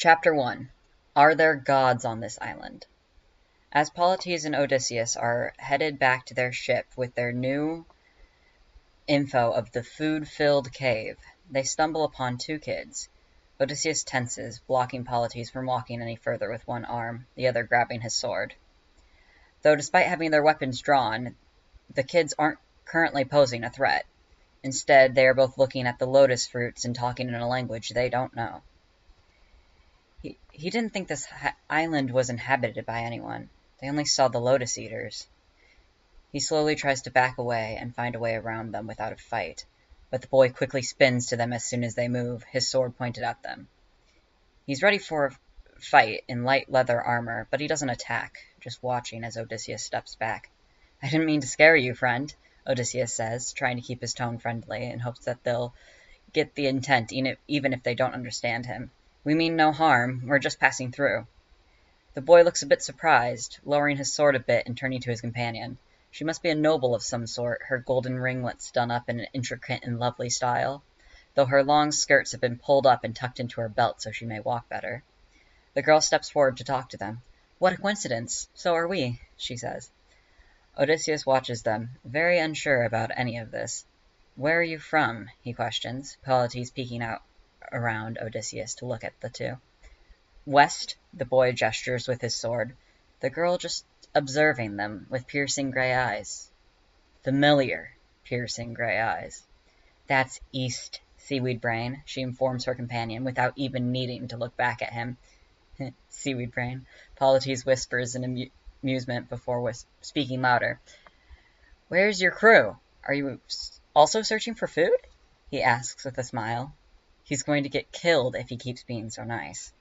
Chapter 1. Are there gods on this island? As Polites and Odysseus are headed back to their ship with their new info of the food-filled cave, they stumble upon two kids. Odysseus tenses, blocking Polites from walking any further with one arm, the other grabbing his sword. Though despite having their weapons drawn, the kids aren't currently posing a threat. Instead, they are both looking at the lotus fruits and talking in a language they don't know. He didn't think this island was inhabited by anyone. They only saw the lotus eaters. He slowly tries to back away and find a way around them without a fight, but the boy quickly spins to them as soon as they move, his sword pointed at them. He's ready for a fight in light leather armor, but he doesn't attack, just watching as Odysseus steps back. "I didn't mean to scare you, friend," Odysseus says, trying to keep his tone friendly in hopes that they'll get the intent even if they don't understand him. "We mean no harm, we're just passing through." The boy looks a bit surprised, lowering his sword a bit and turning to his companion. She must be a noble of some sort, her golden ringlets done up in an intricate and lovely style, though her long skirts have been pulled up and tucked into her belt so she may walk better. The girl steps forward to talk to them. "What a coincidence! So are we," she says. Odysseus watches them, very unsure about any of this. "Where are you from?" he questions, Polites peeking out around Odysseus to look at the two. "West," the boy gestures with his sword, the girl just observing them with piercing gray eyes. Familiar, piercing gray eyes. "That's east, Seaweed Brain," she informs her companion without even needing to look back at him. "Seaweed Brain," Polites whispers in amusement before speaking louder. "Where's your crew? Are you also searching for food?" he asks with a smile. He's going to get killed if he keeps being so nice.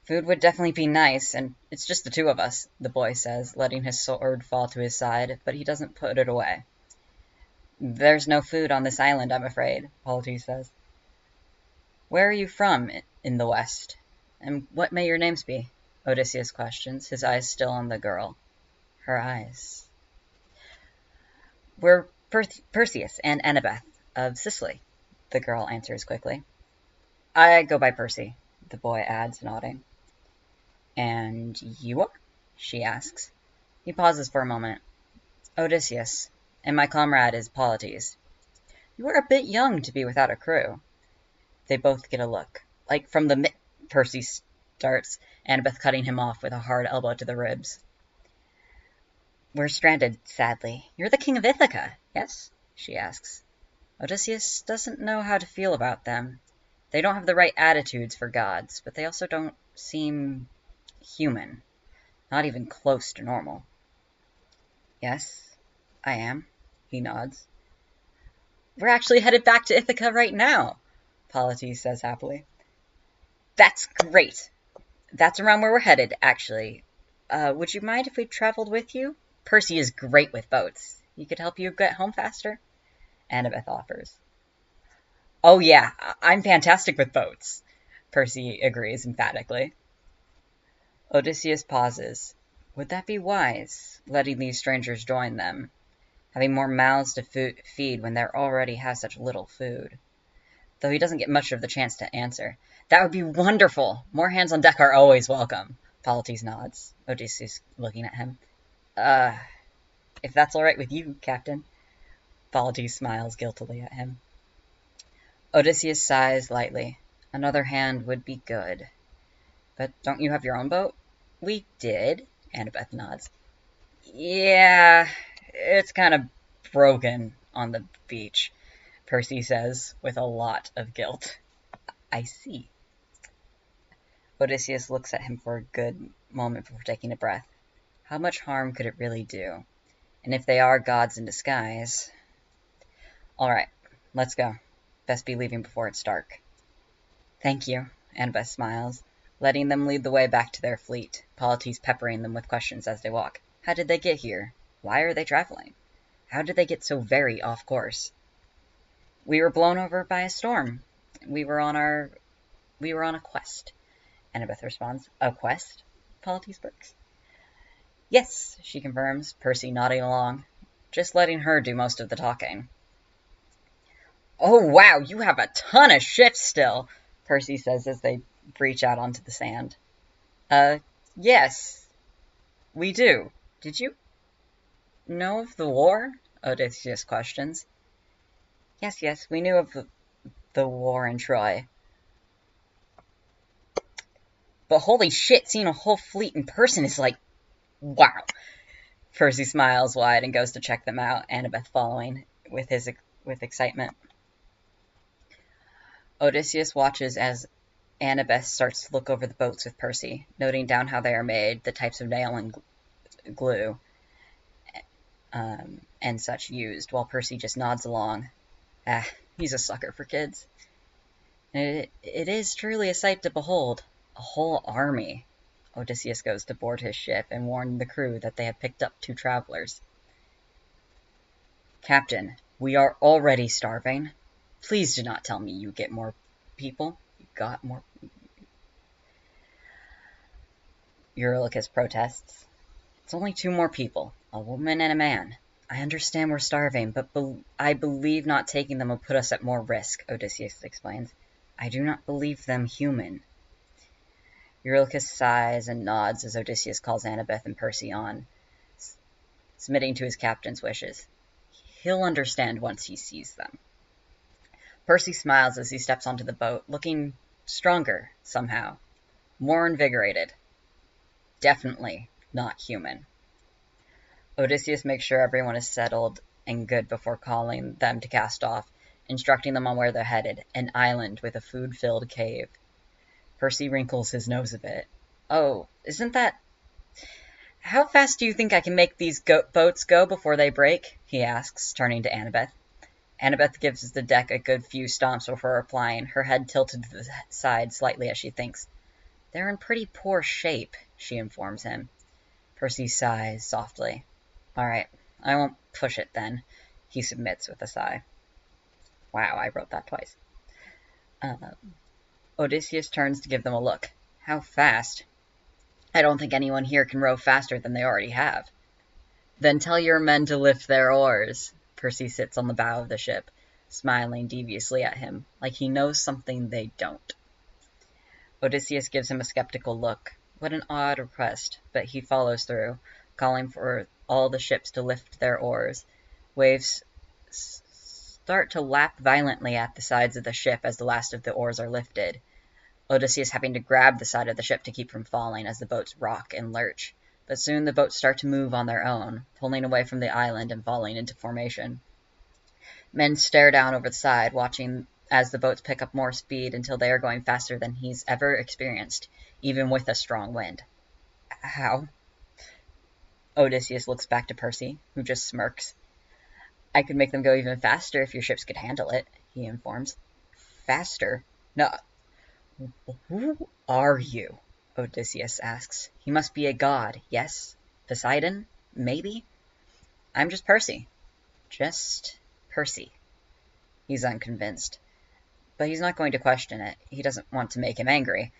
"Food would definitely be nice, and it's just the two of us," the boy says, letting his sword fall to his side, but he doesn't put it away. "There's no food on this island, I'm afraid," Polites says. "Where are you from in the West? And what may your names be?" Odysseus questions, his eyes still on the girl. Her eyes. "We're Perseus and Annabeth of Sicily," the girl answers quickly. "I go by Percy," the boy adds, nodding. "And you are?" she asks. He pauses for a moment. "Odysseus, and my comrade is Polites." "You are a bit young to be without a crew." They both get a look. "Like from the Percy starts, Annabeth cutting him off with a hard elbow to the ribs. "We're stranded, sadly. You're the king of Ithaca, yes?" she asks. Odysseus doesn't know how to feel about them. They don't have the right attitudes for gods, but they also don't seem human. Not even close to normal. "Yes, I am," he nods. "We're actually headed back to Ithaca right now," Polites says happily. "That's great. That's around where we're headed, actually. Would you mind if we traveled with you? Percy is great with boats. He could help you get home faster," Annabeth offers. "Oh yeah, I'm fantastic with boats," Percy agrees emphatically. Odysseus pauses. Would that be wise, letting these strangers join them, having more mouths to feed when there already has such little food? Though he doesn't get much of the chance to answer. "That would be wonderful. More hands on deck are always welcome," Polites nods, Odysseus looking at him. If that's all right with you, Captain." Polites smiles guiltily at him. Odysseus sighs lightly. Another hand would be good. "But don't you have your own boat?" "We did," Annabeth nods. "Yeah, it's kind of broken on the beach," Percy says with a lot of guilt. "I see." Odysseus looks at him for a good moment before taking a breath. How much harm could it really do? And if they are gods in disguise... "All right, let's go. Best be leaving before it's dark." "Thank you," Annabeth smiles, letting them lead the way back to their fleet, Polites peppering them with questions as they walk. How did they get here? Why are they traveling? How did they get so very off course? "We were blown over by a storm. We were on a quest," Annabeth responds. "A quest?" Polites barks. "Yes," she confirms, Percy nodding along, just letting her do most of the talking. "Oh wow, you have a ton of ships still," Percy says as they reach out onto the sand. Yes, we do. Did you know of the war? Odysseus questions. Yes, we knew of the war in Troy. But holy shit, seeing a whole fleet in person is like, wow. Percy smiles wide and goes to check them out, Annabeth following with excitement. Odysseus watches as Annabeth starts to look over the boats with Percy, noting down how they are made, the types of nail and glue, and such used, while Percy just nods along. He's a sucker for kids. It is truly a sight to behold. A whole army. Odysseus goes to board his ship and warn the crew that they have picked up 2 travelers. Captain, we are already starving. Please do not tell me you get more people. You got more. Eurylochus protests. It's only 2 more people, a woman and a man. I understand we're starving, but I believe not taking them will put us at more risk, Odysseus explains. I do not believe them human. Eurylochus sighs and nods as Odysseus calls Annabeth and Percy on, submitting to his captain's wishes. He'll understand once he sees them. Percy smiles as he steps onto the boat, looking stronger, somehow. More invigorated. Definitely not human. Odysseus makes sure everyone is settled and good before calling them to cast off, instructing them on where they're headed, an island with a food-filled cave. Percy wrinkles his nose a bit. Oh, isn't that... How fast do you think I can make these boats go before they break? He asks, turning to Annabeth. Annabeth gives the deck a good few stomps before replying, her head tilted to the side slightly as she thinks. They're in pretty poor shape, she informs him. Percy sighs softly. All right, I won't push it then, he submits with a sigh. Wow, I wrote that twice. Odysseus turns to give them a look. How fast? I don't think anyone here can row faster than they already have. Then tell your men to lift their oars. Percy sits on the bow of the ship, smiling deviously at him, like he knows something they don't. Odysseus gives him a skeptical look. What an odd request, but he follows through, calling for all the ships to lift their oars. Waves start to lap violently at the sides of the ship as the last of the oars are lifted, Odysseus having to grab the side of the ship to keep from falling as the boats rock and lurch. But soon the boats start to move on their own, pulling away from the island and falling into formation. Men stare down over the side, watching as the boats pick up more speed until they are going faster than he's ever experienced, even with a strong wind. How? Odysseus looks back to Percy, who just smirks. I could make them go even faster if your ships could handle it, he informs. Faster? No. Who are you? Odysseus asks. He must be a god, yes? Poseidon? Maybe? I'm just Percy. Just Percy. He's unconvinced. But he's not going to question it. He doesn't want to make him angry.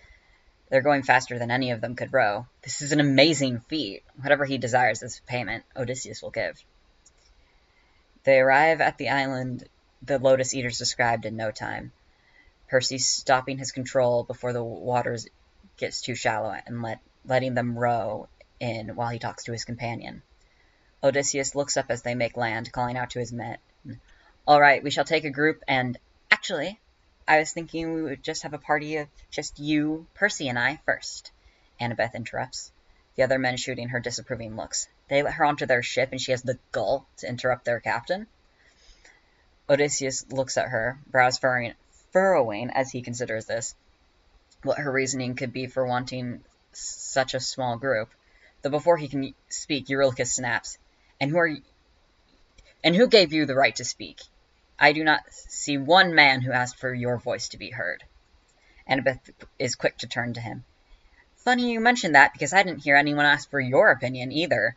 They're going faster than any of them could row. This is an amazing feat. Whatever he desires as payment, Odysseus will give. They arrive at the island the Lotus Eaters described in no time. Percy stopping his control before the waters gets too shallow and letting them row in while he talks to his companion. Odysseus looks up as they make land, calling out to his men. All right, we shall take a group and... Actually, I was thinking we would just have a party of just you, Percy, and I first, Annabeth interrupts, the other men shooting her disapproving looks. They let her onto their ship and she has the gall to interrupt their captain? Odysseus looks at her, brows furrowing as he considers this, what her reasoning could be for wanting such a small group. Though before he can speak, Eurylochus snaps. And who gave you the right to speak? I do not see one man who asked for your voice to be heard. Annabeth is quick to turn to him. Funny you mentioned that, because I didn't hear anyone ask for your opinion either,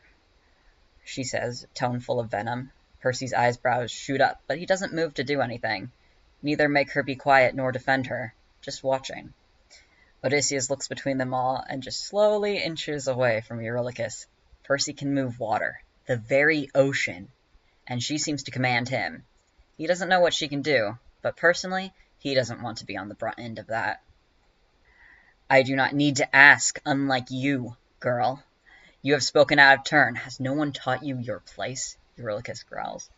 she says, tone full of venom. Percy's eyebrows shoot up, but he doesn't move to do anything. Neither make her be quiet nor defend her, just watching. Odysseus looks between them all and just slowly inches away from Eurylochus. Percy can move water, the very ocean, and she seems to command him. He doesn't know what she can do, but personally, he doesn't want to be on the brunt end of that. I do not need to ask, unlike you, girl. You have spoken out of turn. Has no one taught you your place? Eurylochus growls.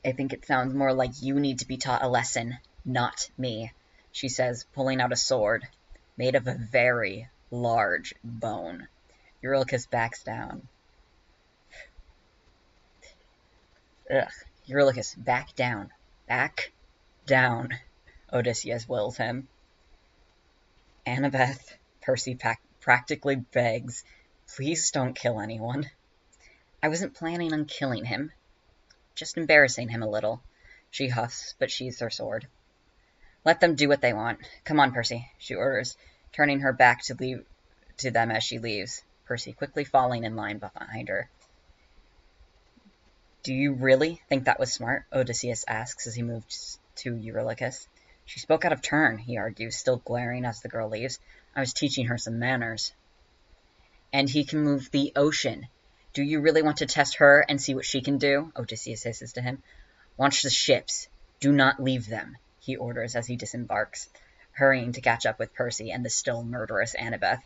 I think it sounds more like you need to be taught a lesson, not me, she says, pulling out a sword, made of a very large bone. Eurylochus backs down. Ugh. Eurylochus, back down. Back down, Odysseus wills him. Annabeth, Percy practically begs, please don't kill anyone. I wasn't planning on killing him. Just embarrassing him a little. She huffs, but sheathes her sword. Let them do what they want. Come on, Percy, she orders, turning her back to them as she leaves, Percy quickly falling in line behind her. Do you really think that was smart? Odysseus asks as he moves to Eurylochus. She spoke out of turn, he argues, still glaring as the girl leaves. I was teaching her some manners. And he can move the ocean. Do you really want to test her and see what she can do? Odysseus hisses to him. Watch the ships. Do not leave them, he orders as he disembarks, hurrying to catch up with Percy and the still murderous Annabeth.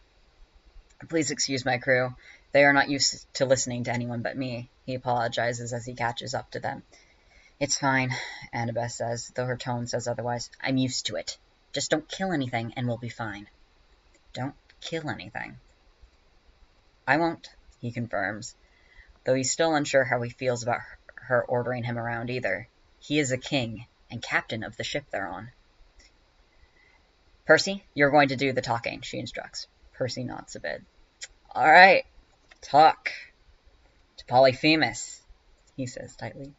Please excuse my crew. They are not used to listening to anyone but me, he apologizes as he catches up to them. It's fine, Annabeth says, though her tone says otherwise. I'm used to it. Just don't kill anything and we'll be fine. Don't kill anything. I won't, he confirms, though he's still unsure how he feels about her ordering him around either. He is a king and captain of the ship they're on. Percy, you're going to do the talking, she instructs. Percy nods a bit. All right, talk to Polyphemus, he says tightly.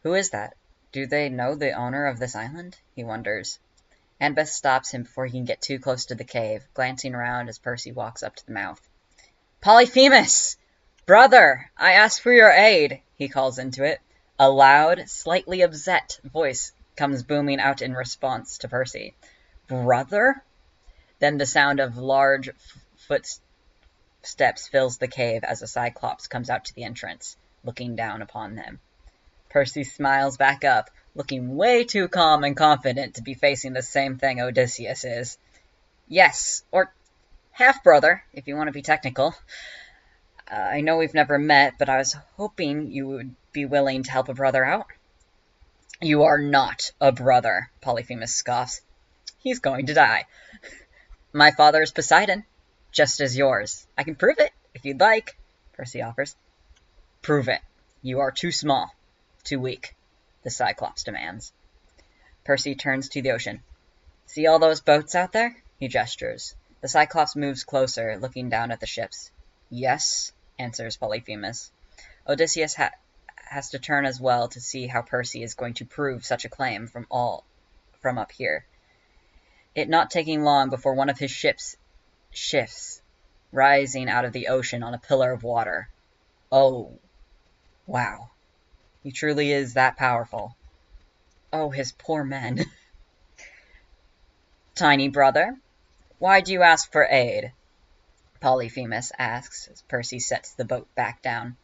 Who is that? Do they know the owner of this island? He wonders. Annabeth stops him before he can get too close to the cave, glancing around as Percy walks up to the mouth. Polyphemus! Brother, I ask for your aid, he calls into it. A loud, slightly upset voice comes booming out in response to Percy. Brother? Then the sound of large footsteps fills the cave as a Cyclops comes out to the entrance, looking down upon them. Percy smiles back up, looking way too calm and confident to be facing the same thing Odysseus is. Yes, or half-brother, if you want to be technical. I know we've never met, but I was hoping you would be willing to help a brother out. You are not a brother, Polyphemus scoffs. He's going to die. My father is Poseidon, just as yours. I can prove it, if you'd like, Percy offers. Prove it. You are too small, too weak, the Cyclops demands. Percy turns to the ocean. See all those boats out there? He gestures. The Cyclops moves closer, looking down at the ships. Yes, answers Polyphemus. Odysseus has to turn as well to see how Percy is going to prove such a claim from up here. It not taking long before one of his ships shifts, rising out of the ocean on a pillar of water. Oh, wow. He truly is that powerful. Oh, his poor men. Tiny brother, why do you ask for aid? Polyphemus asks as Percy sets the boat back down.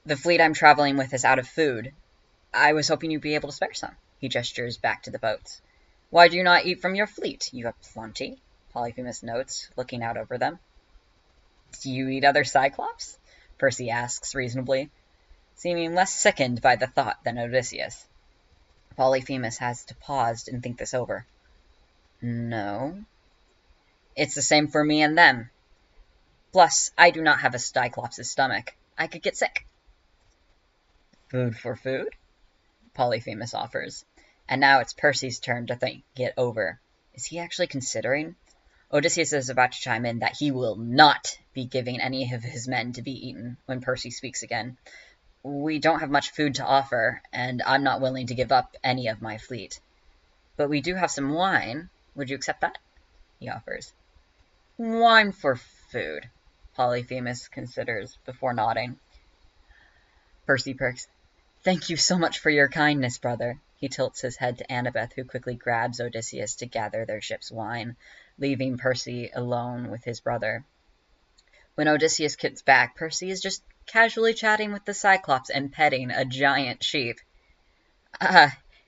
The fleet I'm traveling with is out of food. I was hoping you'd be able to spare some. He gestures back to the boats. Why do you not eat from your fleet? You have plenty, Polyphemus notes, looking out over them. Do you eat other Cyclops? Percy asks reasonably, seeming less sickened by the thought than Odysseus. Polyphemus has to pause and think this over. No. It's the same for me and them. Plus, I do not have a Cyclops' stomach. I could get sick. Food for food? Polyphemus offers. And now it's Percy's turn to think it over. Is he actually considering? Odysseus is about to chime in that he will not be giving any of his men to be eaten when Percy speaks again. We don't have much food to offer, and I'm not willing to give up any of my fleet. But we do have some wine. Would you accept that? He offers. Wine for food, Polyphemus considers before nodding. Percy perks. Thank you so much for your kindness, brother. He tilts his head to Annabeth, who quickly grabs Odysseus to gather their ship's wine, leaving Percy alone with his brother. When Odysseus gets back, Percy is just casually chatting with the Cyclops and petting a giant sheep.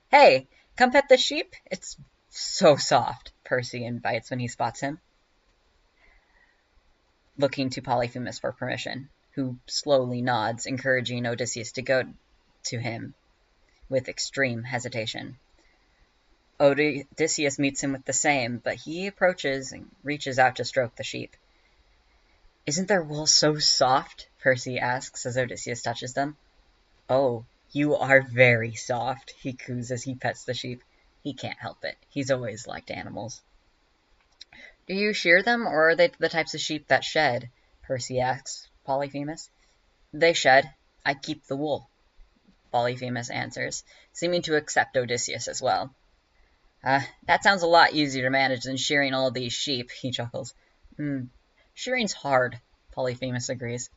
Hey, come pet the sheep? It's so soft, Percy invites when he spots him, looking to Polyphemus for permission, who slowly nods, encouraging Odysseus to go to him with extreme hesitation. Odysseus meets him with the same, but he approaches and reaches out to stroke the sheep. "Isn't their wool so soft?" Percy asks as Odysseus touches them. "Oh, you are very soft," he coos as he pets the sheep. He can't help it. He's always liked animals. "Do you shear them, or are they the types of sheep that shed?" Percy asks Polyphemus. "They shed. I keep the wool," Polyphemus answers, seeming to accept Odysseus as well. That sounds a lot easier to manage than shearing all of these sheep," he chuckles. Shearing's hard," Polyphemus agrees.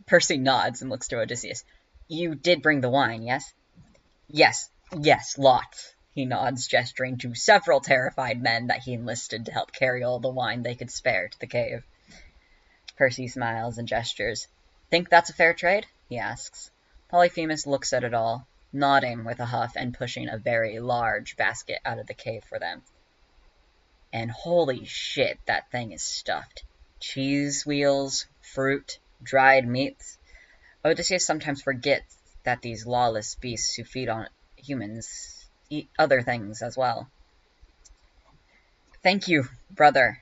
Percy nods and looks to Odysseus. "You did bring the wine, yes?" Yes, lots," he nods, gesturing to several terrified men that he enlisted to help carry all the wine they could spare to the cave. Percy smiles and gestures. "Think that's a fair trade?" he asks. Polyphemus looks at it all, nodding with a huff and pushing a very large basket out of the cave for them. And holy shit, that thing is stuffed. Cheese wheels, fruit, dried meats. Odysseus sometimes forgets that these lawless beasts who feed on humans eat other things as well. "Thank you, brother.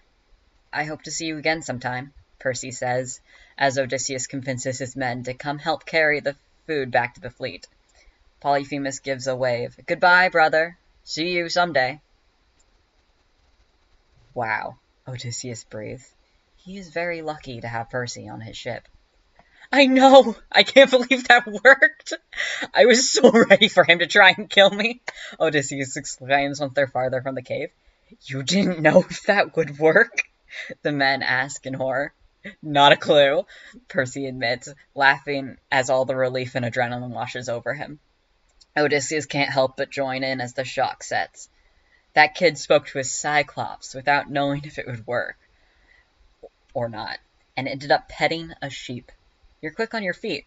I hope to see you again sometime," Percy says, as Odysseus convinces his men to come help carry the food back to the fleet. Polyphemus gives a wave. "Goodbye, brother. See you someday." Wow, Odysseus breathes. He is very lucky to have Percy on his ship. "I know! I can't believe that worked! I was so ready for him to try and kill me," Odysseus exclaims once they're farther from the cave. "You didn't know if that would work?" the men ask in horror. "Not a clue," Percy admits, laughing as all the relief and adrenaline washes over him. Odysseus can't help but join in as the shock sets. That kid spoke to a cyclops without knowing if it would work or not, and ended up petting a sheep. "You're quick on your feet."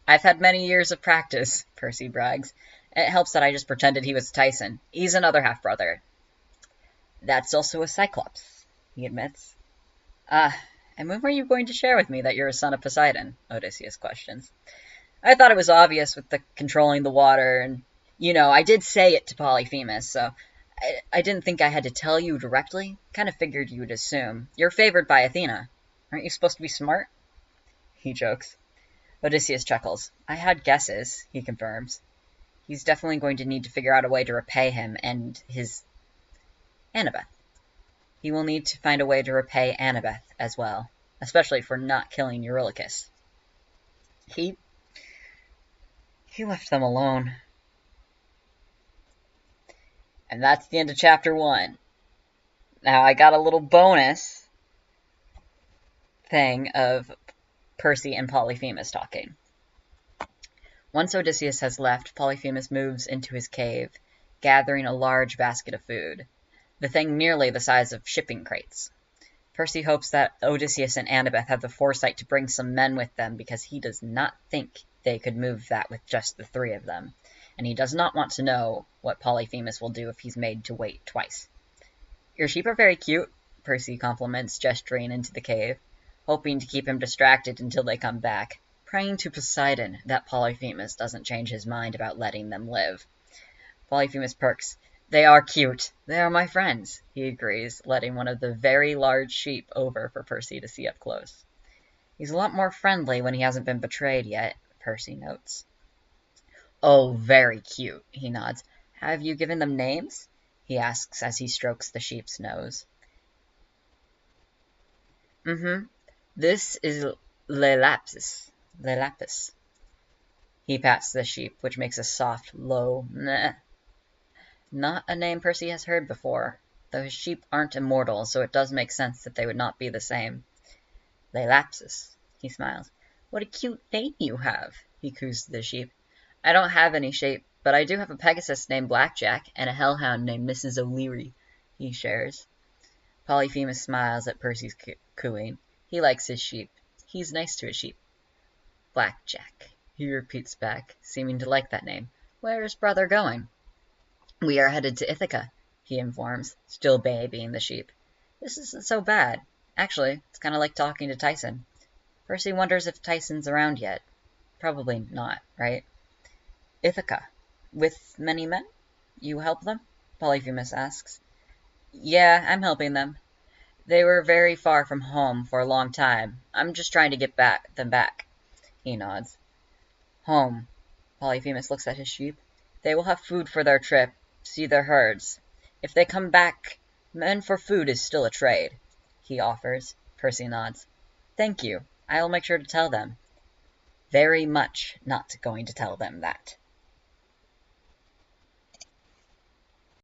"I've had many years of practice," Percy brags. "It helps that I just pretended he was Tyson. He's another half-brother." "That's also a cyclops," he admits. And when were you going to share with me that you're a son of Poseidon?" Odysseus questions. "I thought it was obvious with the controlling the water, and, I did say it to Polyphemus, so I didn't think I had to tell you directly. Kind of figured you would assume. You're favored by Athena. Aren't you supposed to be smart?" He jokes. Odysseus chuckles. "I had guesses," he confirms. He's definitely going to need to figure out a way to repay him and his Annabeth. He will need to find a way to repay Annabeth as well, especially for not killing Eurylochus. He left them alone. And that's the end of chapter 1. Now, I got a little bonus thing of Percy and Polyphemus talking. Once Odysseus has left, Polyphemus moves into his cave, gathering a large basket of food, the thing nearly the size of shipping crates. Percy hopes that Odysseus and Annabeth have the foresight to bring some men with them because he does not think they could move that with just the 3 of them, and he does not want to know what Polyphemus will do if he's made to wait twice. "Your sheep are very cute," Percy compliments, gesturing into the cave, hoping to keep him distracted until they come back, praying to Poseidon that Polyphemus doesn't change his mind about letting them live. Polyphemus perks. "They are cute. They are my friends," he agrees, letting one of the very large sheep over for Percy to see up close. "He's a lot more friendly when he hasn't been betrayed yet," Percy notes. "Oh, very cute," he nods. "Have you given them names?" he asks as he strokes the sheep's nose. This is Lelapis. He pats the sheep, which makes a soft, low meh. Not a name Percy has heard before, though his sheep aren't immortal, so it does make sense that they would not be the same. "Lelapsis," he smiles. "What a cute name you have," he coos to the sheep. "I don't have any sheep, but I do have a Pegasus named Blackjack and a hellhound named Mrs. O'Leary," he shares. Polyphemus smiles at Percy's cooing. He likes his sheep. He's nice to his sheep. "Blackjack," he repeats back, seeming to like that name. "Where is brother going?" "We are headed to Ithaca," he informs, still babying the sheep. This isn't so bad. Actually, it's kind of like talking to Tyson. Percy wonders if Tyson's around yet. Probably not, right? Ithaca. With many men? You help them? Polyphemus asks. Yeah, I'm helping them. They were very far from home for a long time. I'm just trying to get them back. He nods. Home. Polyphemus looks at his sheep. They will have food for their trip, see their herds. If they come back, men for food is still a trade, he offers. Percy nods. Thank you. I'll make sure to tell them. Very much not going to tell them that.